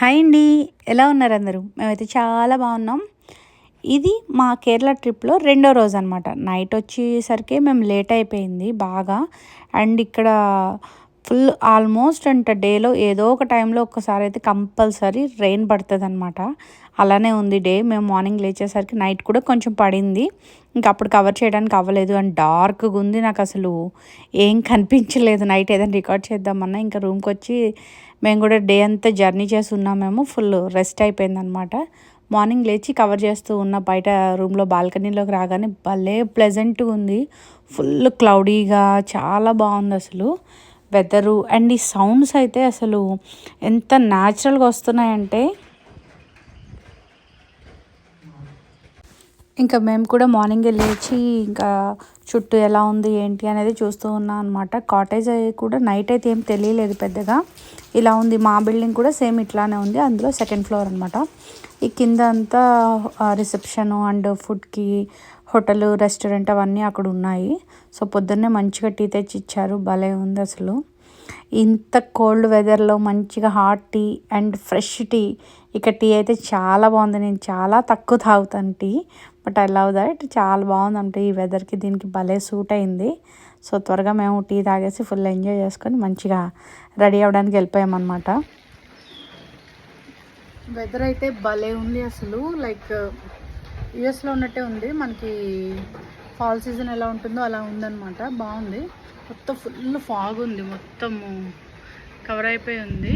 Hi అండి. ఎలా ఉన్నారు అందరూ? మేమైతే చాలా బాగున్నాం. ఇది మా కేరళ ట్రిప్‌లో రెండో రోజనమాట. నైట్ వచ్చేసరికి మేము లేట్ అయిపోయింది బాగా. అండ్ ఇక్కడ ఫుల్ ఆల్మోస్ట్ డేలో ఏదో ఒక టైంలో ఒక్కసారైతే కంపల్సరీ రెయిన్ పడతదనమాట. అలానే ఉంది డే. మేము మార్నింగ్ లేచేసరికి నైట్ కూడా కొంచెం పడింది. ఇంక అప్పుడు కవర్ చేయడానికి అవ్వలేదు. అండ్ డార్క్‌గా ఉంది. నాకసలు ఏం కనిపించలేదు. నైట్ ఏదైనా రికార్డ్ చేద్దామన్నా ఇంకా రూమ్‌కొచ్చి మేము కూడా డే అంతా జర్నీ చేసి ఉన్నామేమో ఫుల్ రెస్ట్ అయిపోయిందనమాట. మార్నింగ్ లేచి కవర్ చేస్తూ ఉన్న బయట రూమ్‌లో బాల్కనీలోకి రాగానే భలే ప్లెజెంట్‌గా ఉంది. ఫుల్ క్లౌడీగా చాలా బాగుందసలు వెదరు. అండ్ ఈ సౌండ్స్ అయితే అసలు ఎంత న్యాచురల్‌గా వస్తున్నాయంటే ఇంకా మేము కూడా మార్నింగే లేచి ఇంకా చుట్టూ ఎలా ఉంది ఏంటి అనేది చూస్తూ ఉన్నాం అనమాట. కాటేజ్ కూడా నైట్ అయితే ఏం తెలియలేదు పెద్దగా. ఇలా ఉంది. మా బిల్డింగ్ కూడా సేమ్ ఇట్లానే ఉంది. అందులో సెకండ్ ఫ్లోర్ అనమాట. ఈ కింద అంతా రిసెప్షను అండ్ ఫుడ్కి హోటల్ రెస్టారెంట్ అవన్నీ అక్కడ ఉన్నాయి. సో పొద్దున్నే మంచిగా టీ తెచ్చి ఇచ్చారు. భలే ఉంది అసలు. ఇంత కోల్డ్ వెదర్లో మంచిగా hot tea and fresh tea. ఇక టీ అయితే చాలా బాగుంది. నేను చాలా తక్కువ తాగుతాను tea, but I love that. చాలా బాగుందంటే ఈ వెదర్కి దీనికి భలే సూట్ అయింది. సో త్వరగా మేము టీ తాగేసి ఫుల్ ఎంజాయ్ చేసుకొని మంచిగా రెడీ అవ్వడానికి వెళ్ళిపోయామన్నమాట. వెదర్ అయితే భలే ఉంది అసలు. లైక్ యూఎస్లో ఉన్నట్టే ఉంది. మనకి ఫాల్ సీజన్ ఎలా ఉంటుందో అలా ఉందన్నమాట. బాగుంది. మొత్తం ఫుల్ ఫాగ్ ఉంది. మొత్తం కవర్ అయిపోయి ఉంది.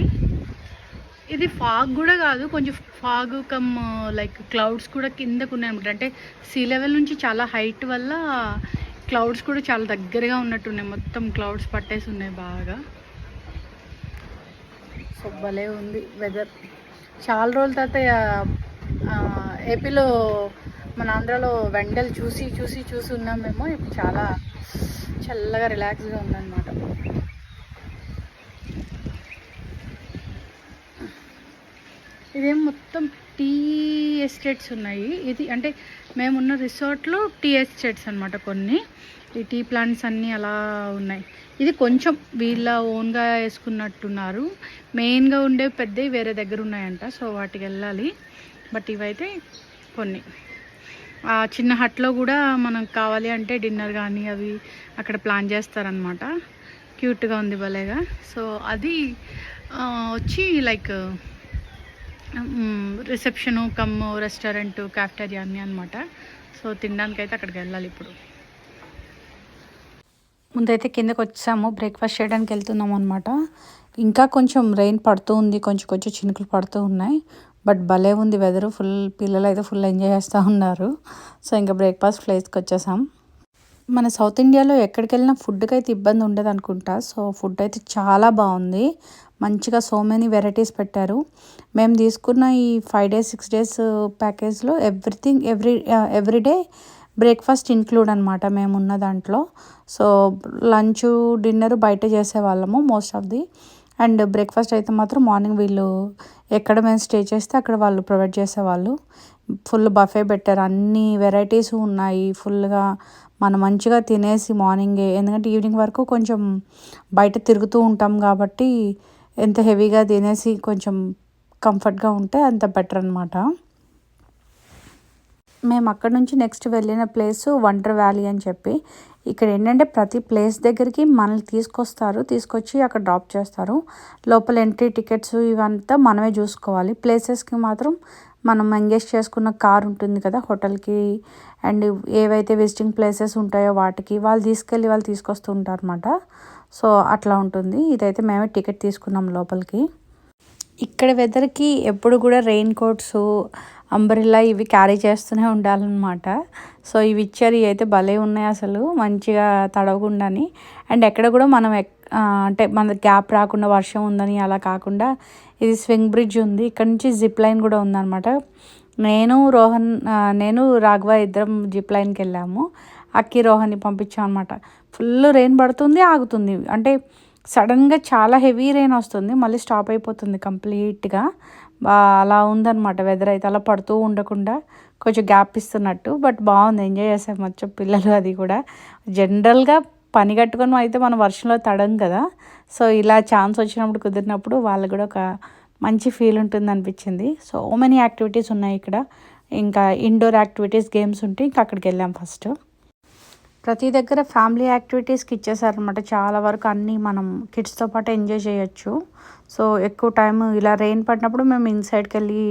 ఇది ఫాగ్ కూడా కాదు, కొంచెం ఫాగ్ కమ్ లైక్ క్లౌడ్స్ కూడా కిందకు ఉన్నాయి అనమాట. అంటే సీ లెవెల్ నుంచి చాలా హైట్ వల్ల క్లౌడ్స్ కూడా చాలా దగ్గరగా ఉన్నట్టున్నాయి. మొత్తం క్లౌడ్స్ పట్టేసి ఉన్నాయి బాగా. సో భలే ఉంది వెదర్. చాలా రోజుల తర్వాత ఏపీలో మన ఆంధ్రాలో వెండలు చూసి చూసి చూసి ఉన్నాం మేము. ఇప్పుడు చాలా చల్లగా రిలాక్స్గా ఉందన్నమాట. ఇదేం మొత్తం టీ ఎస్టేట్స్ ఉన్నాయి. ఇది అంటే మేమున్న రిసార్ట్లో టీ ఎస్టేట్స్ అనమాట. కొన్ని ఈ టీ ప్లాంట్స్ అన్నీ అలా ఉన్నాయి. ఇది కొంచెం వీళ్ళ ఓన్గా వేసుకున్నట్టున్నారు. మెయిన్గా ఉండేవి పెద్దవి వేరే దగ్గర ఉన్నాయంట. సో వాటికి వెళ్ళాలి. బట్ ఇవైతే కొన్ని ఆ చిన్న హట్లో కూడా మనం కావాలి అంటే డిన్నర్ కానీ అవి అక్కడ ప్లాన్ చేస్తారనమాట. క్యూట్గా ఉంది భలేగా. సో అది వచ్చి like reception come restaurant cafeteria అన్నీ అనమాట. సో తినడానికి అయితే అక్కడికి వెళ్ళాలి ఇప్పుడు. ముందైతే కిందకి వచ్చాము, బ్రేక్ఫాస్ట్ చేయడానికి వెళ్తున్నాము అనమాట. ఇంకా కొంచెం రెయిన్ పడుతూ ఉంది, కొంచెం కొంచెం చినుకులు పడుతూ ఉన్నాయి. బట్ భలే ఉంది వెదరు. ఫుల్ పిల్లలు అయితే ఫుల్ ఎంజాయ్ చేస్తూ ఉన్నారు. సో ఇంకా బ్రేక్ఫాస్ట్ ప్లేస్కి వచ్చేసాం. మన సౌత్ ఇండియాలో ఎక్కడికి వెళ్ళినా ఫుడ్కి అయితే ఇబ్బంది ఉండదు అనుకుంటా. సో ఫుడ్ అయితే చాలా బాగుంది. మంచిగా సో మెనీ వెరైటీస్ పెట్టారు. మేము తీసుకున్న ఈ 5 days 6 days ప్యాకేజ్లో ఎవ్రీథింగ్ ఎవ్రీడే బ్రేక్ఫాస్ట్ ఇంక్లూడ్ అనమాట మేమున్న దాంట్లో. సో లంచ్ డిన్నర్ బయట చేసేవాళ్ళము most of the. And breakfast అయితే మాత్రం మార్నింగ్ వీళ్ళు ఎక్కడ మేము స్టే చేస్తే అక్కడ వాళ్ళు ప్రొవైడ్ చేసేవాళ్ళు. ఫుల్ బఫే పెట్టారు. అన్ని వెరైటీస్ ఉన్నాయి ఫుల్గా. మనం మంచిగా తినేసి మార్నింగే, ఎందుకంటే ఈవినింగ్ వరకు కొంచెం బయట తిరుగుతూ ఉంటాం కాబట్టి ఎంత హెవీగా తినేసి కొంచెం కంఫర్ట్గా ఉంటే అంత బెటర్ అనమాట. మేము అక్కడ నుంచి నెక్స్ట్ వెళ్ళిన ప్లేస్ వండర్ వ్యాలీ అని చెప్పి. ఇక్కడ ఏంటంటే ప్రతి ప్లేస్ దగ్గరికి మనల్ని తీసుకొచ్చి అక్కడ డ్రాప్ చేస్తారు. లోపల ఎంట్రీ టికెట్స్ ఇవంతా మనమే చూసుకోవాలి. ప్లేసెస్కి మాత్రం మనం ఎంగేజ్ చేసుకున్న కార్ ఉంటుంది కదా హోటల్కి, అండ్ ఏవైతే విజిటింగ్ ప్లేసెస్ ఉంటాయో వాటికి వాళ్ళు తీసుకొస్తూ ఉంటారు అనమాట. సో అట్లా ఉంటుంది. ఇదైతే మేమే టికెట్ తీసుకున్నాం లోపలికి. ఇక్కడ వెదర్కి ఎప్పుడు కూడా రెయిన్ కోట్స్, అంబ్రెల్లా ఇవి క్యారీ చేస్తూనే ఉండాలన్నమాట. సో ఇవి ఇచ్చారు. ఇవి అయితే భలే ఉన్నాయి అసలు, మంచిగా తడవకుండాని. అండ్ ఎక్కడ కూడా మనం అంటే మన గ్యాప్ రాకుండా వర్షం ఉందని అలా కాకుండా ఇది స్వింగ్ బ్రిడ్జ్ ఉంది. ఇక్కడ నుంచి జిప్ లైన్ కూడా ఉందన్నమాట. నేను రాఘవ ఇద్దరం జిప్ లైన్కి వెళ్ళాము. అక్కి రోహన్ని పంపించాం అనమాట. ఫుల్ రెయిన్ పడుతుంది, ఆగుతుంది. అంటే సడన్గా చాలా హెవీ రెయిన్ వస్తుంది, మళ్ళీ స్టాప్ అయిపోతుంది కంప్లీట్గా. అలా ఉందన్నమాట వెదర్ అయితే. అలా పడుతూ ఉండకుండా కొంచెం గ్యాప్ ఇస్తున్నట్టు. బట్ బాగుంది, ఎంజాయ్ చేసాం మొత్తం పిల్లలు. అది కూడా జనరల్గా పని కట్టుకొని అయితే మనం వర్షంలో తడం కదా. సో ఇలా ఛాన్స్ వచ్చినప్పుడు కుదిరినప్పుడు వాళ్ళు కూడా ఒక మంచి ఫీల్ ఉంటుంది అనిపించింది. సో మెనీ యాక్టివిటీస్ ఉన్నాయి ఇక్కడ. ఇంకా ఇండోర్ యాక్టివిటీస్ గేమ్స్ ఉంటే ఇంకా అక్కడికి వెళ్ళాం ఫస్ట్. ప్రతి దగ్గర ఫ్యామిలీ యాక్టివిటీస్కి ఇచ్చేసారనమాట. చాలా వరకు అన్నీ మనం కిడ్స్తో పాటు ఎంజాయ్ చేయొచ్చు. సో ఎక్కువ టైం ఇలా రెయిన్ పడినప్పుడు మేము ఇన్సైడ్కి వెళ్ళి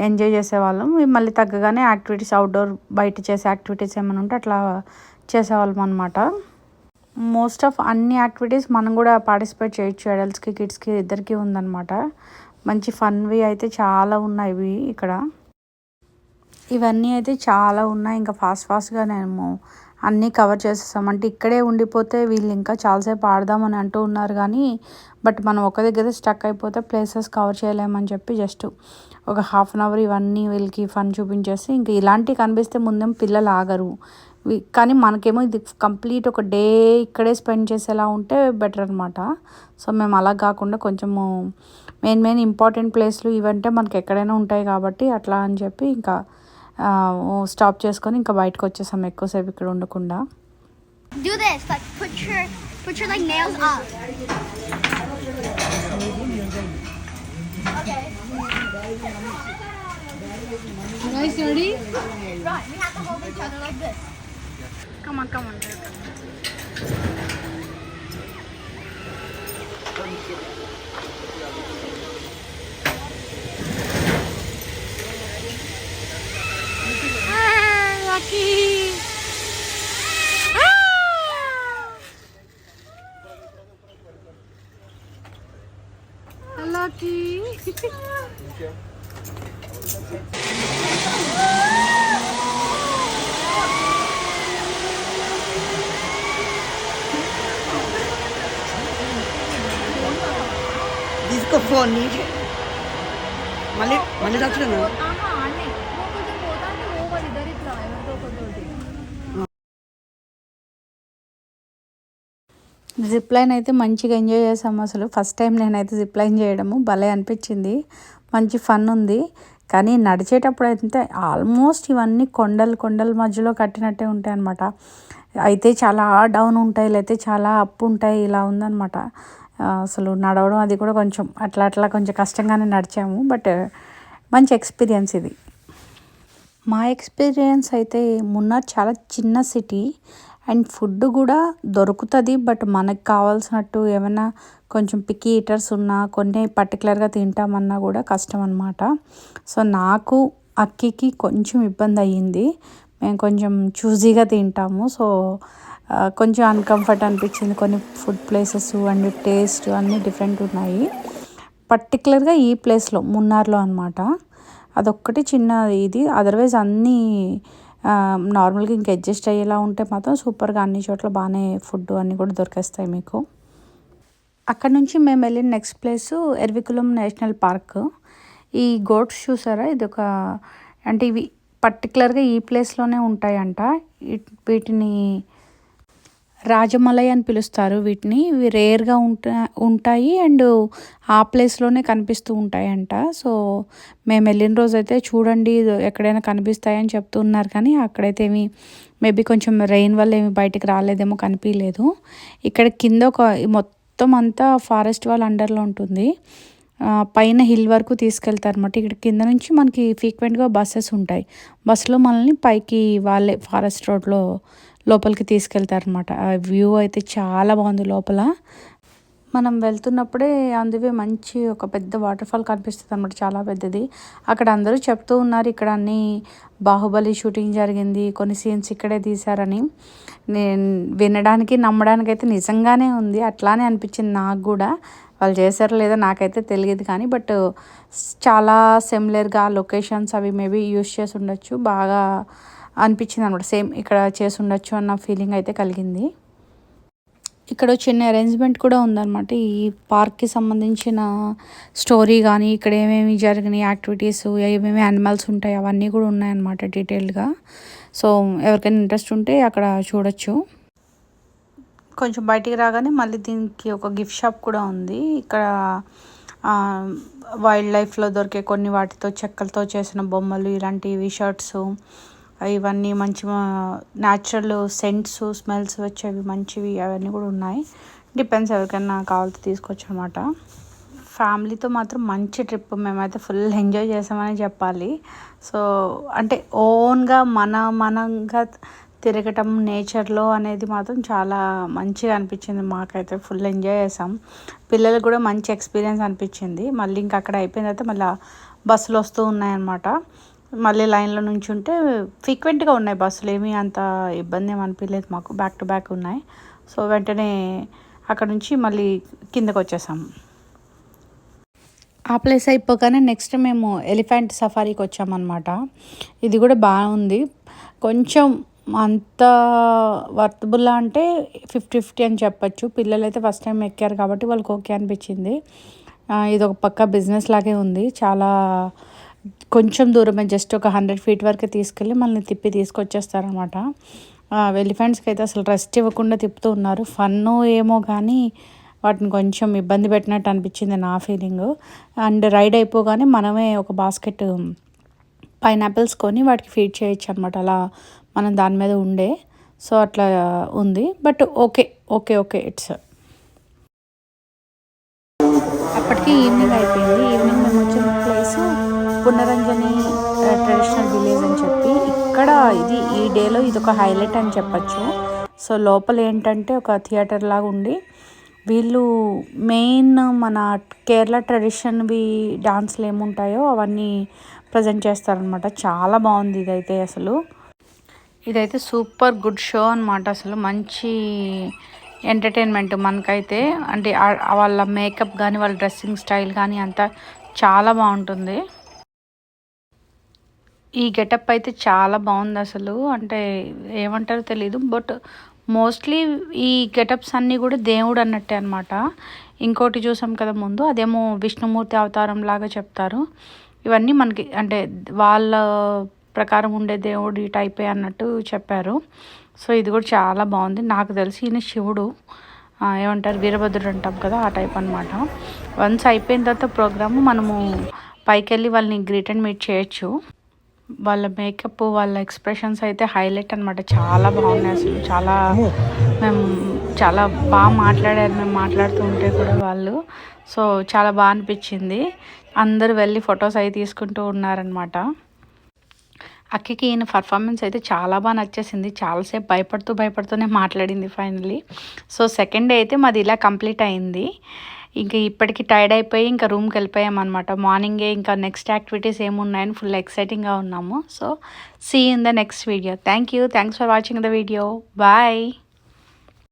ఎంజాయ్ చేసేవాళ్ళం. మళ్ళీ తగ్గగానే యాక్టివిటీస్ అవుట్డోర్ బయట చేసే యాక్టివిటీస్ ఏమైనా ఉంటే అట్లా చేసేవాళ్ళం అనమాట. మోస్ట్ ఆఫ్ అన్ని యాక్టివిటీస్ మనం కూడా పార్టిసిపేట్ చేయొచ్చు. అడల్ట్స్కి కిడ్స్కి ఇద్దరికి ఉందన్నమాట. మంచి ఫన్వి అయితే చాలా ఉన్నాయి ఇక్కడ. ఇవన్నీ అయితే చాలా ఉన్నాయి. ఇంకా ఫాస్ట్గా నేను అన్నీ కవర్ చేసేసాం. అంటే ఇక్కడే ఉండిపోతే వీళ్ళు ఇంకా చాలాసేపు ఆడదామని అంటూ ఉన్నారు కానీ బట్ మనం ఒక దగ్గర స్టక్ అయిపోతే ప్లేసెస్ కవర్ చేయలేమని చెప్పి జస్ట్ ఒక హాఫ్ అన్ అవర్ ఇవన్నీ వీళ్ళకి ఫన్ చూపించేసి ఇంకా ఇలాంటివి కనిపిస్తే ముందేమో పిల్లలు ఆగరు. కానీ మనకేమో ఇది కంప్లీట్ ఒక డే ఇక్కడే స్పెండ్ చేసేలా ఉంటే బెటర్ అనమాట. సో మేము అలా కాకుండా కొంచెము మెయిన్ ఇంపార్టెంట్ ప్లేస్లు ఇవంటే మనకి ఎక్కడైనా ఉంటాయి కాబట్టి అట్లా అని చెప్పి ఇంకా స్టాప్ చేసుకొని ఇంకా బయటకు వచ్చేసాం ఎక్కువసేపు ఇక్కడ ఉండకుండా. Do this, like put your like nails up. Okay. Guys, ready? Right, we have to hold each other like this. Come on. Lucky. Lucky. इसको फोन नहीं मल्ली रखना జిప్ లైన్ అయితే మంచిగా ఎంజాయ్ చేసాము. అసలు ఫస్ట్ టైం నేనైతే జిప్ లైన్ చేయడము భలే అనిపించింది. మంచి ఫన్ ఉంది. కానీ నడిచేటప్పుడు అయితే ఆల్మోస్ట్ ఇవన్నీ కొండల మధ్యలో కట్టినట్టే ఉంటాయి అన్నమాట. అయితే చాలా డౌన్ ఉంటాయి, లేకపోతే చాలా అప్ ఉంటాయి, ఇలా ఉందన్నమాట. అసలు నడవడం అది కూడా కొంచెం అట్లా కొంచెం కష్టంగానే నడిచాము. బట్ మంచి ఎక్స్పీరియన్స్ ఇది. మా ఎక్స్పీరియన్స్ అయితే మున్నార్ చాలా చిన్న సిటీ అండ్ ఫుడ్ కూడా దొరుకుతుంది. బట్ మనకు కావాల్సినట్టు ఏమైనా కొంచెం పిక్కీ ఈటర్స్ ఉన్నా కొన్ని పర్టికులర్గా తింటామన్నా కూడా కష్టం అన్నమాట. సో నాకు అక్కికి కొంచెం ఇబ్బంది అయ్యింది. మేము కొంచెం చూజీగా తింటాము. సో కొంచెం అన్కంఫర్ట్ అనిపించింది. కొన్ని ఫుడ్ ప్లేసెస్ అండ్ టేస్ట్ అన్నీ డిఫరెంట్ ఉన్నాయి. పర్టికులర్గా ఈ ప్లేస్లో మున్నార్లో అనమాట. అదొక్కటి చిన్న ఇది. అదర్వైజ్ అన్నీ నార్మల్గా ఇంకా అడ్జస్ట్ అయ్యేలా ఉంటే మాత్రం సూపర్గా అన్ని చోట్ల బాగానే ఫుడ్ అన్నీ కూడా దొరికేస్తాయి మీకు. అక్కడ నుంచి మేము వెళ్ళిన నెక్స్ట్ ప్లేసు ఎర్వికులం నేషనల్ పార్క్. ఈ గోట్స్ చూసారా, ఇది ఒక అంటే ఇవి పర్టికులర్గా ఈ ప్లేస్లోనే ఉంటాయంట. వీటిని రాజమలై అని పిలుస్తారు వీటిని. ఇవి రేర్గా ఉంటాయి అండ్ ఆ ప్లేస్లోనే కనిపిస్తూ ఉంటాయంట. సో మేము వెళ్ళిన రోజు అయితే చూడండి ఎక్కడైనా కనిపిస్తాయని చెప్తున్నారు కానీ అక్కడైతే ఏమి మేబీ కొంచెం రెయిన్ వల్ల ఏమి బయటికి రాలేదేమో, కనిపించలేదు. ఇక్కడ కింద ఒక మొత్తం అంతా ఫారెస్ట్ వాళ్ళ అండర్లో ఉంటుంది. పైన హిల్ వరకు తీసుకెళ్తారు అన్నమాట. ఇక్కడ కింద నుంచి మనకి ఫ్రీక్వెంట్గా బస్సెస్ ఉంటాయి. బస్సులో మనల్ని పైకి వాళ్ళే ఫారెస్ట్ రోడ్లో లోపలికి తీసుకెళ్తారనమాట. ఆ వ్యూ అయితే చాలా బాగుంది లోపల. మనం వెళ్తున్నప్పుడే అందువే మంచి ఒక పెద్ద వాటర్ ఫాల్ కనిపిస్తుంది అనమాట, చాలా పెద్దది. అక్కడ అందరూ చెప్తూ ఉన్నారు ఇక్కడ అన్నీ బాహుబలి షూటింగ్ జరిగింది, కొన్ని సీన్స్ ఇక్కడే తీశారని. నేను వినడానికి నమ్మడానికి అయితే నిజంగానే ఉంది, అట్లానే అనిపించింది నాకు కూడా. వాళ్ళు చేశారో లేదో నాకైతే తెలియదు కానీ బట్ చాలా సిమిలర్గా లొకేషన్స్ అవి మేబీ యూస్ చేసి ఉండొచ్చు, బాగా అనిపించింది అనమాట. సేమ్ ఇక్కడ చేసి ఉండొచ్చు అన్న ఫీలింగ్ అయితే కలిగింది. ఇక్కడ చిన్న అరేంజ్మెంట్ కూడా ఉందన్నమాట. ఈ పార్క్కి సంబంధించిన స్టోరీ కానీ ఇక్కడ ఏమేమి జరిగినాయి యాక్టివిటీస్, ఏమేమి యానిమల్స్ ఉంటాయి అవన్నీ కూడా ఉన్నాయన్నమాట డీటెయిల్డ్గా. సో ఎవరికైనా ఇంట్రెస్ట్ ఉంటే అక్కడ చూడొచ్చు. కొంచెం బయటికి రాగానే మళ్ళీ దీనికి ఒక గిఫ్ట్ షాప్ కూడా ఉంది. ఇక్కడ వైల్డ్ లైఫ్లో దొరికే కొన్ని వాటితో చెక్కలతో చేసిన బొమ్మలు, ఇలాంటివి షర్ట్స్, ఇవన్నీ మంచి న్యాచురల్ సెంట్స్ స్మెల్స్ వచ్చేవి మంచివి అవన్నీ కూడా ఉన్నాయి. డిపెండ్స్ ఎవరికైనా కావాలితే తీసుకోవచ్చు అనమాట. ఫ్యామిలీతో మాత్రం మంచి ట్రిప్ మేమైతే ఫుల్ ఎంజాయ్ చేసామని చెప్పాలి. సో అంటే ఓన్గా మనంగా తిరగటం నేచర్లో అనేది మాత్రం చాలా మంచిగా అనిపించింది. మాకైతే ఫుల్ ఎంజాయ్ చేసాం. పిల్లలకు కూడా మంచి ఎక్స్పీరియన్స్ అనిపించింది. మళ్ళీ ఇంకా అక్కడ అయిపోయిన తర్వాత మళ్ళీ బస్సులు వస్తూ ఉన్నాయన్నమాట. మళ్ళీ లైన్లో నుంచి ఉంటే ఫ్రీక్వెంట్గా ఉన్నాయి బస్సులు, ఏమీ అంత ఇబ్బంది ఏమి అనిపించలేదు మాకు, బ్యాక్ టు బ్యాక్ ఉన్నాయి. సో వెంటనే అక్కడ నుంచి మళ్ళీ కిందకు వచ్చేసాము. ఆ ప్లేస్ అయిపోగానే నెక్స్ట్ మేము ఎలిఫెంట్ సఫారీకి వచ్చామన్నమాట. ఇది కూడా బాగుంది. కొంచెం అంత వర్తబుల్లా అంటే 50-50 అని చెప్పచ్చు. పిల్లలు అయితే ఫస్ట్ టైం ఎక్కారు కాబట్టి వాళ్ళకి ఓకే అనిపించింది. ఇది ఒక పక్క బిజినెస్ లాగే ఉంది. చాలా కొంచెం దూరమే, జస్ట్ ఒక 100 feet వరకు తీసుకెళ్ళి మళ్ళీ తిప్పి తీసుకొచ్చేస్తారనమాట. ఎలిఫెంట్స్కి అయితే అసలు రెస్ట్ ఇవ్వకుండా తిప్పుతూ ఉన్నారు. ఫన్ను ఏమో కానీ వాటిని కొంచెం ఇబ్బంది పెట్టినట్టు అనిపించింది నా ఫీలింగ్. అండ్ రైడ్ అయిపోగానే మనమే ఒక బాస్కెట్ పైనాపిల్స్ కొని వాటికి ఫీడ్ చేయొచ్చు అనమాట, అలా మనం దాని మీద ఉండే. సో అట్లా ఉంది. But okay okay okay it's. అప్పటికి ఈవినింగ్ అయిపోయింది. ఈవినింగ్ మేము వచ్చిన ప్లేస్ పునరంజని ట్రెడిషనల్ విలేజ్ అని చెప్పి, ఇక్కడ ఇది ఈ డేలో ఇది ఒక హైలైట్ అని చెప్పచ్చు. సో లోపల ఏంటంటే ఒక థియేటర్ లాగా ఉండి వీళ్ళు మెయిన్ మన కేరళ ట్రెడిషన్వి డాన్స్లు ఏముంటాయో అవన్నీ ప్రజెంట్ చేస్తారనమాట. చాలా బాగుంది ఇదైతే. అసలు ఇదైతే సూపర్ గుడ్ షో అనమాట. అసలు మంచి ఎంటర్టైన్మెంట్ మనకైతే. అంటే వాళ్ళ మేకప్ కానీ వాళ్ళ డ్రెస్సింగ్ స్టైల్ కానీ అంతా చాలా బాగుంటుంది. ఈ గెటప్ అయితే చాలా బాగుంది అసలు. అంటే ఏమంటారో తెలీదు, బట్ మోస్ట్లీ ఈ గెటప్స్ అన్నీ కూడా దేవుడు అన్నట్టే అనమాట. ఇంకోటి చూసాం కదా ముందు, అదేమో విష్ణుమూర్తి అవతారం లాగా చెప్తారు. ఇవన్నీ మనకి అంటే వాళ్ళ ప్రకారం ఉండే దేవుడి టైపే అన్నట్టు చెప్పారు. సో ఇది కూడా చాలా బాగుంది. నాకు తెలిసి ఈయన శివుడు, ఏమంటారు వీరభద్రుడు అంటాం కదా, ఆ టైప్ అనమాట. వన్స్ అయిపోయిన తర్వాత ప్రోగ్రాము మనము పైకి వెళ్ళి వాళ్ళని గ్రీట్ అండ్ మీట్ చేయొచ్చు. వాళ్ళ మేకప్ వాళ్ళ ఎక్స్ప్రెషన్స్ అయితే హైలైట్ అనమాట. చాలా బాగున్నాయి అసలు. మేము చాలా బాగా మాట్లాడారు మేము మాట్లాడుతూ ఉంటే కూడా వాళ్ళు. సో చాలా బాగా అనిపించింది. అందరూ వెళ్ళి ఫొటోస్ అవి తీసుకుంటూ ఉన్నారనమాట. అక్కకి ఈయన పర్ఫార్మెన్స్ అయితే చాలా బాగా నచ్చేసింది. చాలాసేపు భయపడుతూనే మాట్లాడింది ఫైనల్లీ. సో సెకండ్ డే అయితే మాది ఇలా కంప్లీట్ అయింది. ఇంకా ఇప్పటికి టైర్డ్ అయిపోయి ఇంకా రూమ్కి వెళ్ళిపోయామన్నమాట. మార్నింగే ఇంకా నెక్స్ట్ యాక్టివిటీస్ ఏమున్నాయని ఫుల్ ఎక్సైటింగ్గా ఉన్నాము. So see in the next video. Thanks for watching the video. Bye.